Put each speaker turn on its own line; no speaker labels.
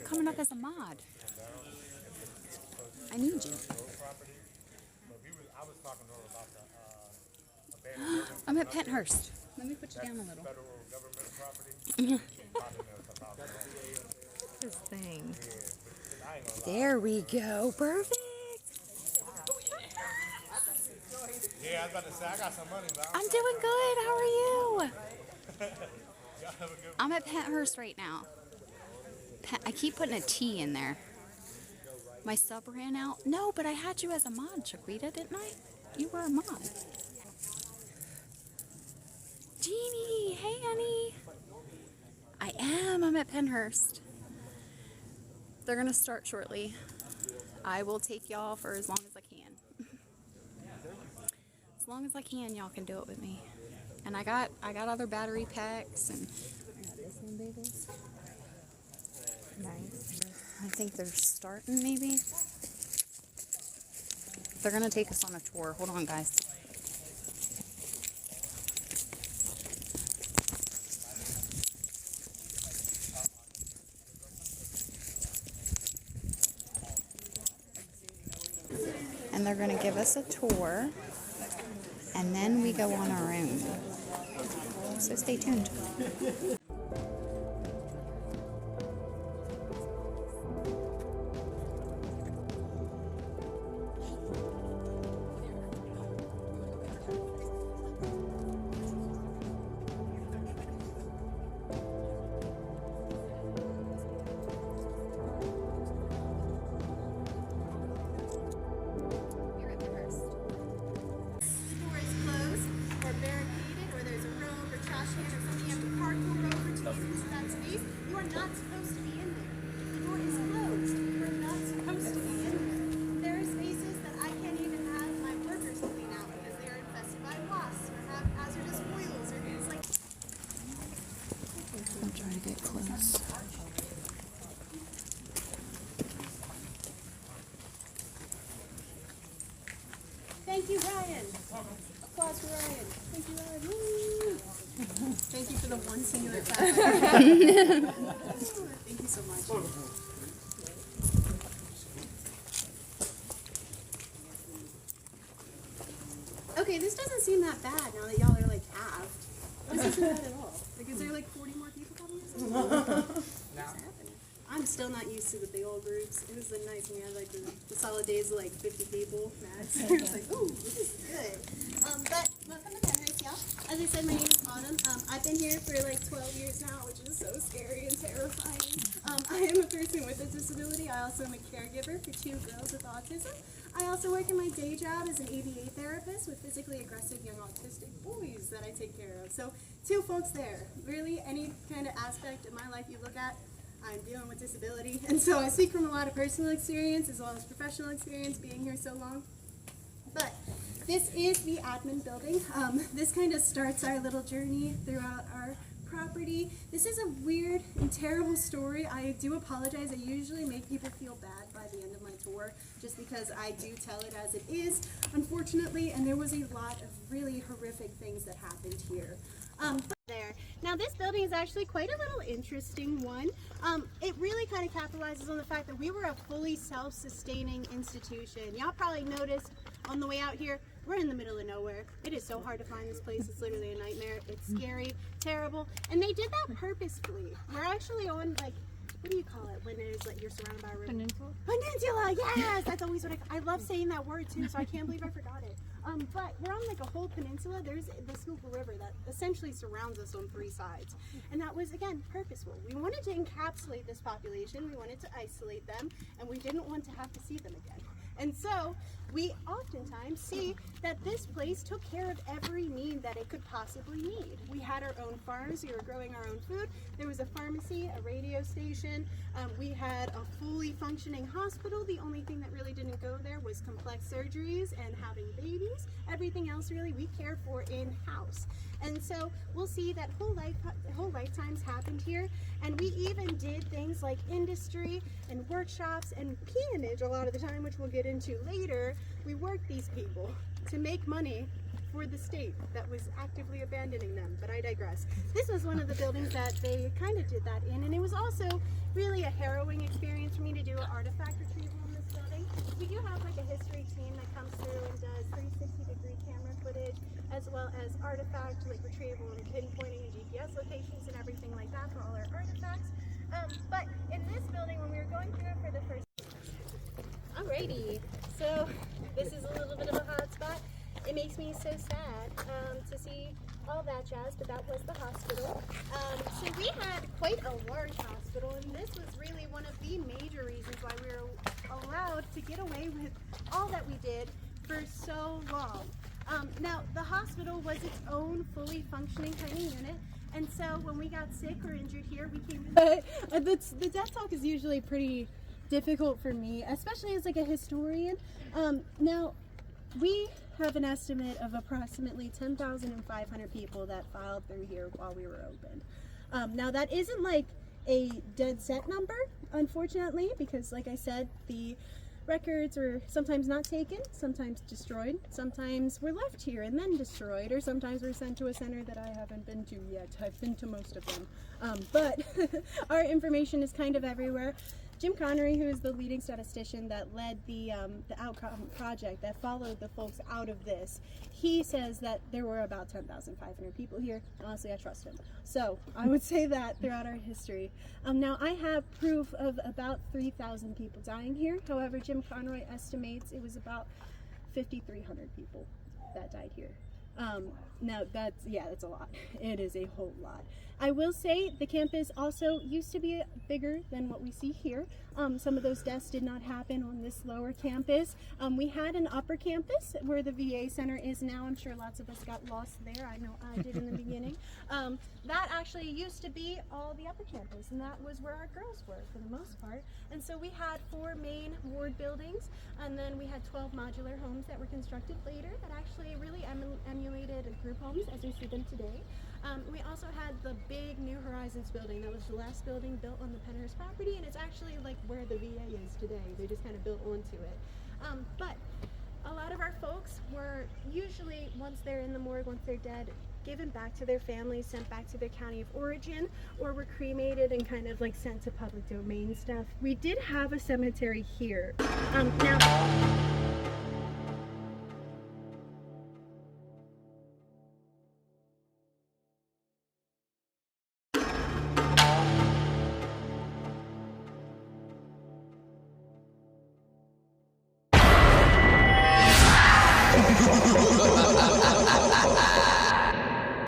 not coming up as a mod. I need you. I'm at Pennhurst. Let me put you down a little.
This thing.
There we go. Perfect.
Yeah, I was about to say, I got some money, but
I'm doing good. How are you? I'm at Pennhurst right now. I keep putting a T in there. My sub ran out. No, but I had you as a mod, Chiquita, didn't I? You were a mod. Jeannie, hey, honey. I am. I'm at Pennhurst. They're going to start shortly. I will take y'all for as long as I can. As long as I can, y'all can do it with me. And I got other battery packs and I got this one, baby.
Nice.
I think they're starting maybe. They're gonna take us on a tour. Hold on, guys. And they're gonna give us a tour. And then we go on our own. So stay tuned.
Thank you, Ryan. Applause for Ryan. Thank you, Ryan. Woo. Thank you for the one singular clap. Thank you so much. Okay, this doesn't seem that bad now that y'all are like halved. This isn't bad at all. Like, is there like 40 more people coming or something? What's happening? I'm still not used to the big old groups. It was nice when we had like the solid days of like 50 people max. It was like, ooh, this is good. But welcome to Pennhurst, y'all. As I said, my name is Autumn. I've been here for like 12 years now, which is so scary and terrifying. I am a person with a disability. I also am a caregiver for 2 girls with autism. I also work in my day job as an ABA therapist with physically aggressive young autistic boys that I take care of. So 2 folks there. Really, any kind of aspect of my life you look at, I'm dealing with disability. And so I speak from a lot of personal experience as well as professional experience being here so long. But this is the admin building. This kind of starts our little journey throughout our property. This is a weird and terrible story. I do apologize. I usually make people feel bad by the end of my tour just because I do tell it as it is, unfortunately, and there was a lot of really horrific things that happened here. There. Now this building is actually quite a little interesting one. It really kind of capitalizes on the fact that we were a fully self-sustaining institution. Y'all probably noticed on the way out here, we're in the middle of nowhere. It is so hard to find this place. It's literally a nightmare. It's scary, terrible, and they did that purposefully. We're actually on like, what do you call it when there's like you're surrounded by a river?
Peninsula?
Peninsula, yes! That's always what I love saying that word too, so I can't believe I forgot it. But we're on like a whole peninsula. There's the Schuylkill River that essentially surrounds us on 3 sides. And that was, again, purposeful. We wanted to encapsulate this population, we wanted to isolate them, and we didn't want to have to see them again. And so we oftentimes see that this place took care of every need that it could possibly need. We had our own farms, we were growing our own food, there was a pharmacy, a radio station, we had a fully functioning hospital. The only thing that really didn't go there was complex surgeries and having babies. Everything else really we cared for in-house. And so we'll see that whole lifetimes happened here, and we even did things like industry and workshops and peonage a lot of the time, which we'll get into later. We worked these people to make money for the state that was actively abandoning them, but I digress. This was one of the buildings that they kind of did that in, and it was also really a harrowing experience for me to do an artifact retrieval in this building. We do have like a history team that comes through and does 360-degree camera footage, as well as artifact like retrieval and pinpointing and GPS locations and everything like that for all our artifacts. But in this building, when we were going through it for the first... Alrighty, so this is a little bit of a hot spot. It makes me so sad to see all that jazz, but that was the hospital. So we had quite a large hospital, and this was really one of the major reasons why we were allowed to get away with all that we did for so long. Now, the hospital was its own fully functioning tiny unit, and so when we got sick or injured here, we came to... the death talk is usually pretty difficult for me, especially as like a historian. Now, we have an estimate of approximately 10,500 people that filed through here while we were open. Now, that isn't like a dead set number, unfortunately, because like I said, the records were sometimes not taken, sometimes destroyed, sometimes were left here and then destroyed, or sometimes were sent to a center that I haven't been to yet. I've been to most of them. But our information is kind of everywhere. Jim Connery, who is the leading statistician that led the Outcome Project that followed the folks out of this, he says that there were about 10,500 people here. Honestly, I trust him. So I would say that throughout our history. Now, I have proof of about 3,000 people dying here. However, Jim Conroy estimates it was about 5,300 people that died here. Now that's a lot. It is a whole lot. I will say the campus also used to be bigger than what we see here. Some of those deaths did not happen on this lower campus. We had an upper campus where the VA center is now. I'm sure lots of us got lost there. I know I did in the beginning. That actually used to be all the upper campus, and that was where our girls were for the most part. And so we had 4 main ward buildings, and then we had 12 modular homes that were constructed later that actually really emulated group homes as we see them today. We also had the big New Horizons building. That was the last building built on the Pennhurst property, and it's actually like where the VA is today. They just kind of built onto it. But a lot of our folks were usually, once they're in the morgue, once they're dead, given back to their families, sent back to their county of origin, or were cremated and kind of like sent to public domain stuff. We did have a cemetery here. Now,